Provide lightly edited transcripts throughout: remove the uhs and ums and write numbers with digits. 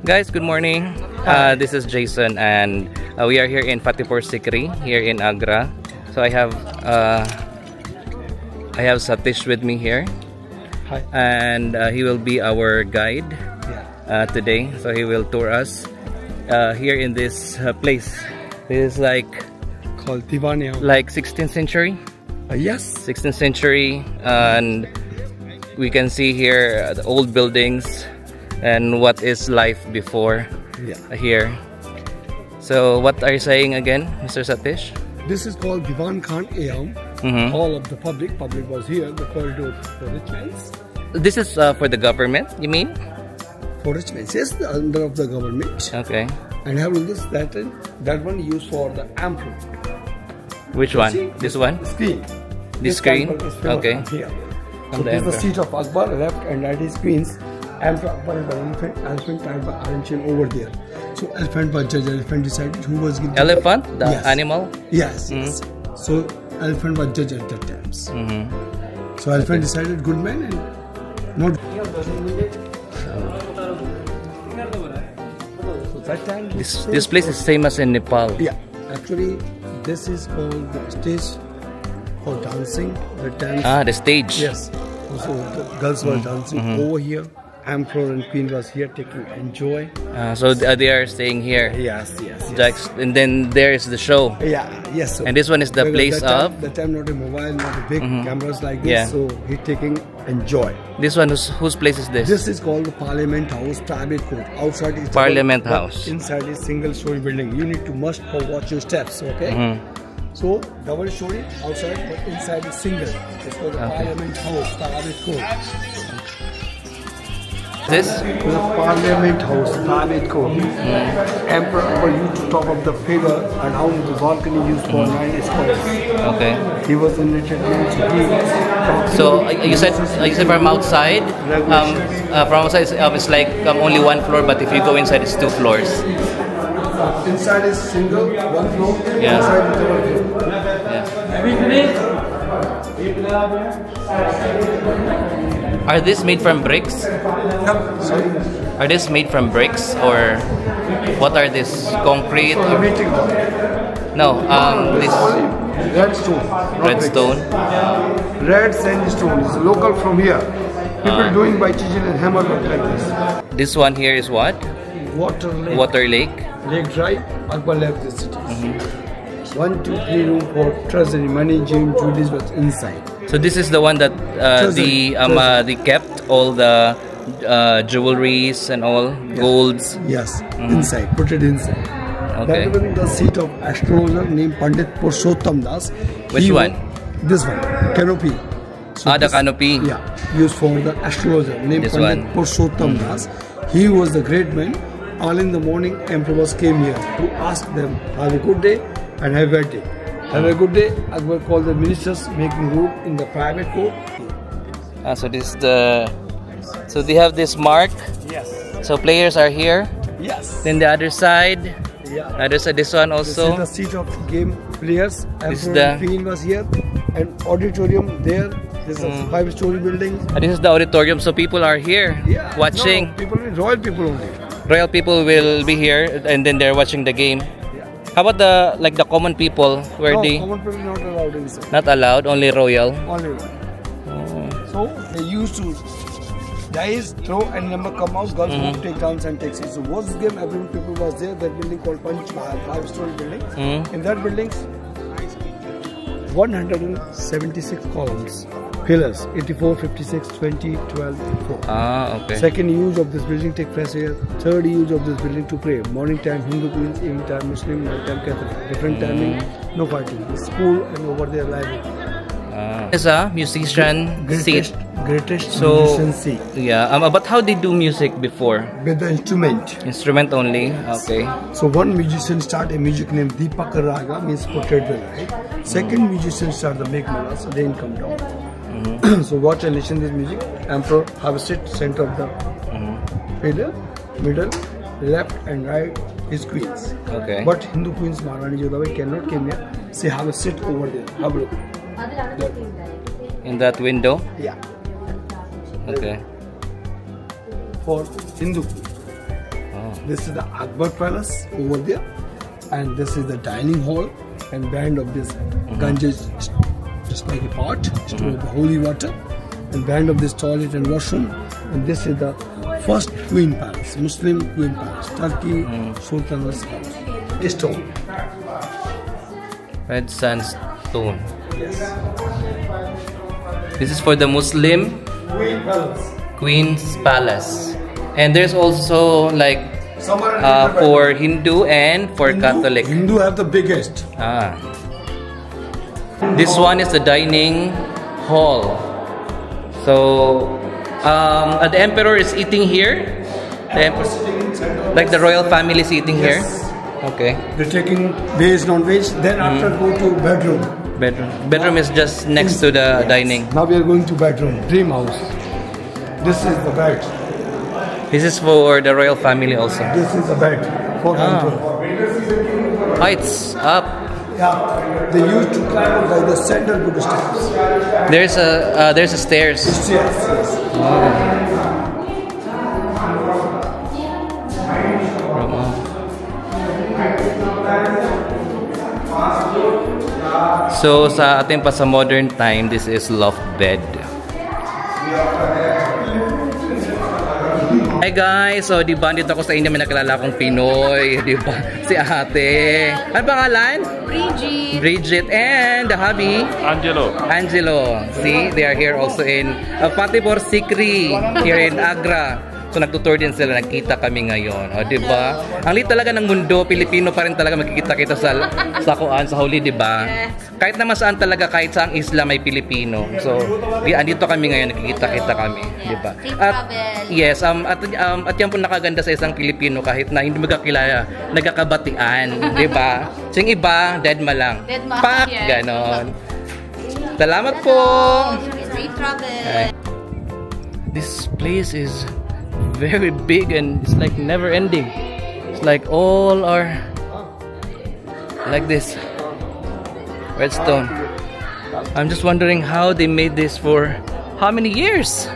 Guys, good morning. This is Jason, and we are here in Fatehpur Sikri, here in Agra. So I have Satish with me here. Hi. And he will be our guide today. So he will tour us here in this place. This is like Called Divani House. like 16th century. Yes. 16th century, and we can see here the old buildings and what is life before here. So what are you saying again, Mr. Satish? This is called Divan Khan Ayam. All of the public was here. The corridor for rich men. This is for the government, you mean? For rich men, yes, the under of the government. Okay. And have this that one used for the emperor. Which one? See, This one? Screen. This screen? temple is famous Okay. from here. From So the this is the emperor. seat of Akbar, left and right is Queen's. Emperor Akbar is the elephant tied by iron chain over there. So elephant was judge, elephant decided who was given. Elephant? The Yes. animal? Yes, yes. So elephant was judge at that times. So elephant decided good man and not. So that time This place is famous in Nepal. yeah, actually this is called the stage for dancing. The dance. Ah, the stage. Yes. So the girls were dancing over here. Emperor and Queen was here taking enjoy. So they are staying here. Yes, yes. And then there is the show. Yeah, yes. So And this one is the place of. That time not a mobile, not a big cameras like this. Yeah. So he taking enjoy. This one, whose place is this? This is called the Parliament House, private court. Outside is Parliament double, House. Inside is single story building. You need to must for watch your steps. Okay. So double story outside, but inside is single. It's called the Parliament House, private court. This? The Parliament House, private court. Emperor Akbar used to top of the figure and how the balcony used for 9 squares. Okay. He was in the So you said from outside, it's like only one floor, but if you go inside, it's 2 floors. Inside is single, 1 floor. Yeah. Inside is double floor. Are these made from bricks? Sorry. Are these made from bricks, or what are this? Concrete? For the meeting hall. No, this Red stone. not red bricks. stone. Red sandstone is local from here. People doing by chisel and hammer work like this. This one here is what? Water lake. Water lake. Lake dry. Akbar left the city. 1, 2, 3 room for treasury. Money, gem, jewelries was inside. So this is the one that Treasury. they kept all the jewelries and all golds. Yes, inside. Put it inside. Okay. That was the seat of astrologer named Pandit Purushottam Das. Which one? This one. Canopy. So The this- canopy. Yeah, used for the astrologer named This Pandit one. Purushottam Das. He was the great man. All in the morning, emperors came here to ask them, have a good day and have a bad day. Have a good day. Akbar called the ministers making room in the private court. So this is the. So they have this mark. Yes. So players are here. Yes. Then the other side. Yeah. Other side. This one This is also. the seat of game players. This is Emperor the- and Queen was here. And auditorium there. This is a 5-story building. This is the auditorium. So people are here watching. No, people, royal people only. Royal people will be here, and then they're watching the game. Yeah. How about the common people? Where No, they common people not allowed inside. not allowed? Only royal. Only one. So they used to dice, throw and number come out, girls who take downs and takes it. So what's this game? Every people was there. That building called Panch Mahal, 5-story building. In that building, 176 columns, pillars, 84, 56, 20, 12, 4. Ah, okay. Second use of this building take place here. Third use of this building to pray. Morning time Hindu Queens, evening time Muslim, night time Catholic. Different timing, no fighting. The school and over there library. As a musician seat. Greatest So musician seat. yeah. But how they do music before? With the instrument. Instrument only. Okay. So one musician start a music named Deepak Raga, means portrait the light. Second musician start the make mala, so then come down. So watch and listen this music. Emperor have a sit center of the pillar, middle, left and right is queens. Okay. But Hindu queens Maharani Jodhabai cannot come here. Say have a sit over there. Have a look. In that window. Yeah. Okay. For Hindu. Oh. This is the Akbar Palace over there, and this is the dining hall, and behind of this Ganges, just like a pot, store the holy water, and behind of this toilet and washroom, and this is the first Queen Palace, Muslim Queen Palace, Turkey Sultan's house. Stone. Red sandstone. Yes. This is for the Muslim Queen Palace. Queen's Palace. And there's also like for Hindu and for Catholic. Hindu have the biggest. Ah. This one is the dining hall. So the emperor is eating here. The like the royal family is eating here. Okay. They're taking veg, non-veg. Then after go to bedroom. Bedroom is just next to the dining. Now we are going to bedroom. Dream house. This is the bed. This is for the royal family also. This is the bed for the emperor. Heights up. Yeah. They used to climb by the center to the steps. There's a stairs. Yes. So sa ating pa sa modern time, this is loft bed. Hi guys, so di ba dito ako sa inyo may nakilala akong Pinoy, di ba? Si ate. Ano pangalan? Bridget and the hubby? Angelo. See, they are here also in Fatipur Sikri here in Agra. So nagtutour din sila, nagkita kami ngayon. O, di ba? Ang liit talaga ng mundo, Pilipino pa rin talaga magkikita-kita sa kuan, sa huli, di ba? Kahit naman saan talaga, kahit saang isla may Pilipino. So, andito kami ngayon, nagkikita-kita kami, di ba? At yes, at yan po nakaganda sa isang Pilipino kahit na hindi magkakilala, nagkakabatian, di ba? So yung iba, deadma lang. Pak! Ganon. Salamat po! Safe travel! This place is very big and it's like never ending. It's like all are like this. Redstone. I'm just wondering how they made this for how many years?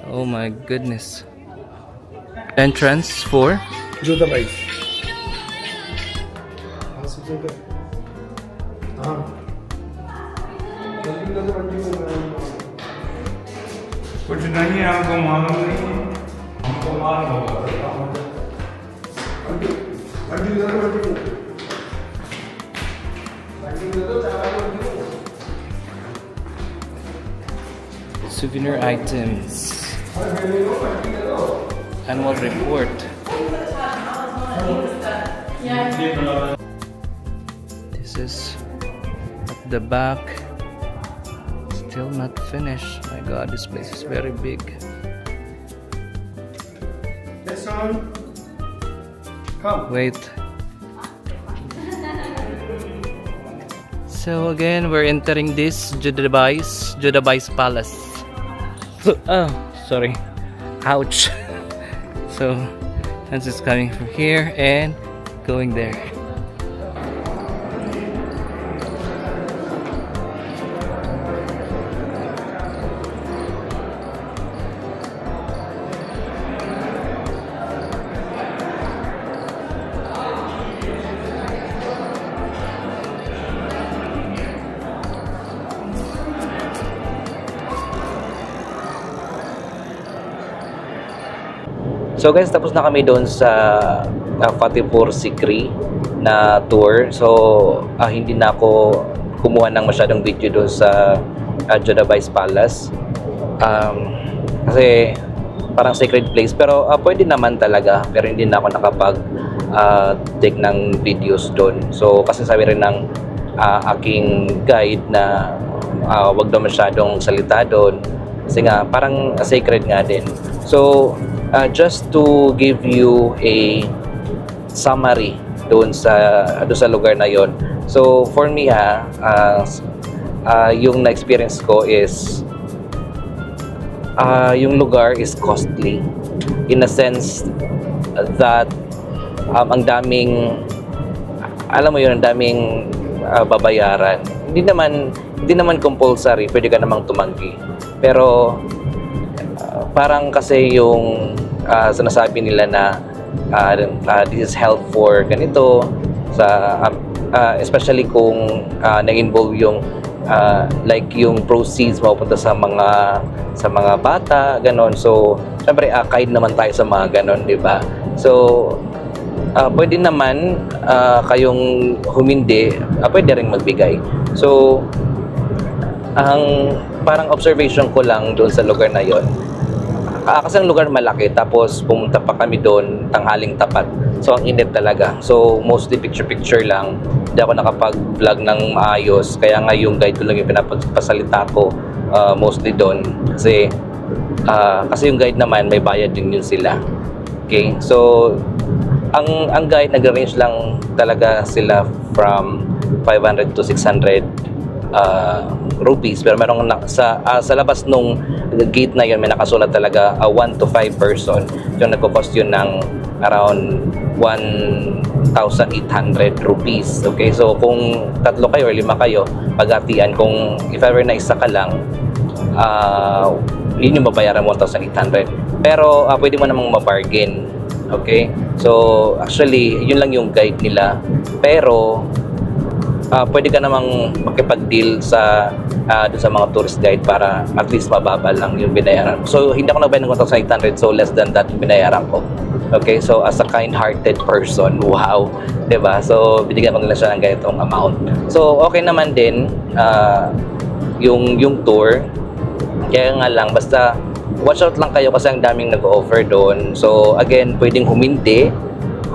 Oh my goodness. Entrance for Jodhabai. कुछ नहीं हमको मालूम नहीं हमको मालूम होगा souvenir items. Annual report. This is at the back. Still not finished. My God, this place is very big. Come. Wait. So again, we're entering this Jodhabai's palace. Oh, sorry. Ouch. So, this is coming from here and going there. So guys, tapos na kami doon sa Fatipur Sikri na tour. So hindi na ako kumuha ng masyadong video doon sa Jodhabai's Palace. Kasi parang sacred place. Pero pwede naman talaga. Pero hindi na ako nakapag-take ng videos doon. So kasi sabi rin ng aking guide na wag daw masyadong salita doon. Kasi nga parang sacred nga din. So just to give you a summary doon sa lugar na yon. So for me yung na-experience ko is yung lugar is costly in a sense that ang daming alam mo yun, ang daming babayaran. Hindi naman compulsory, pwede ka namang tumanggi. Pero parang kasi yung sinasabi nila na this is help for ganito sa especially kung nag-involve yung like yung proceeds mapupunta sa mga bata, ganon. So syempre kind naman tayo sa mga ganon, di ba? So pwede naman kayong humindi, pwede rin magbigay. So ang parang observation ko lang doon sa lugar na yon, kasi ang lugar malaki, tapos pumunta pa kami doon tanghaling tapat, so ang init talaga. So mostly picture lang, hindi ako nakapag-vlog ng maayos, kaya nga yung guide ko lang yung pinapasalita ko mostly doon, kasi yung guide naman may bayad din yun sila. Okay, so ang guide nag-range lang talaga sila from 500 to 600 rupees, pero merong sa labas nung gate na yun may nakasulat talaga 1 to 5 person, yung nagko-cost yun ng around 1,800 rupees. Okay, so kung tatlo kayo or 5 kayo, paghatian, kung if ever na isa ka lang, yun yung babayaran 1,800, pero pwede mo namang ma-bargain. Okay, so actually yun lang yung guide nila, pero pwede ka namang makipag-deal sa doon sa mga tourist guide para at least mababa lang yung binayaran. So hindi ako nagbayad ng 1,800, so less than that yung binayaran ko. Okay, so as a kind-hearted person, wow, 'di ba? So binigyan ko nila siya ng ganitong amount. So okay naman din yung tour. Kaya nga lang, basta watch out lang kayo kasi ang daming nag-offer doon. So again, pwedeng humindi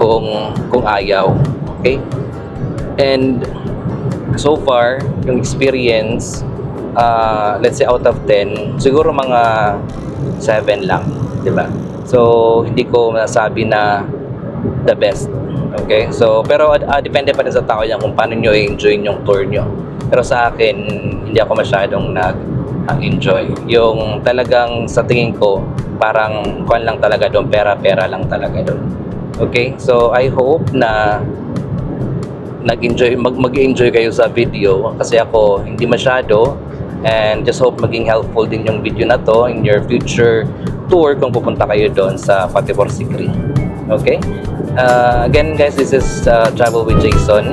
kung ayaw. Okay? And so far, yung experience, let's say out of 10, siguro mga 7 lang, di ba? So, hindi ko masasabi na the best. Okay? So, pero depende pa rin sa tao yan kung paano nyo i-enjoy yung tour nyo. Pero sa akin, hindi ako masyadong nag-enjoy. Yung talagang sa tingin ko, parang kuwan lang talaga doon, pera-pera lang talaga doon. Okay? So, I hope na mag-enjoy kayo sa video, kasi ako hindi masyado, and just hope maging helpful din yung video na to in your future tour kung pupunta kayo doon sa Fatehpur Sikri. Okay? Again guys, this is Travel with Jason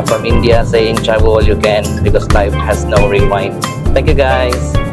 from India, saying travel all you can because life has no rewind. Thank you guys.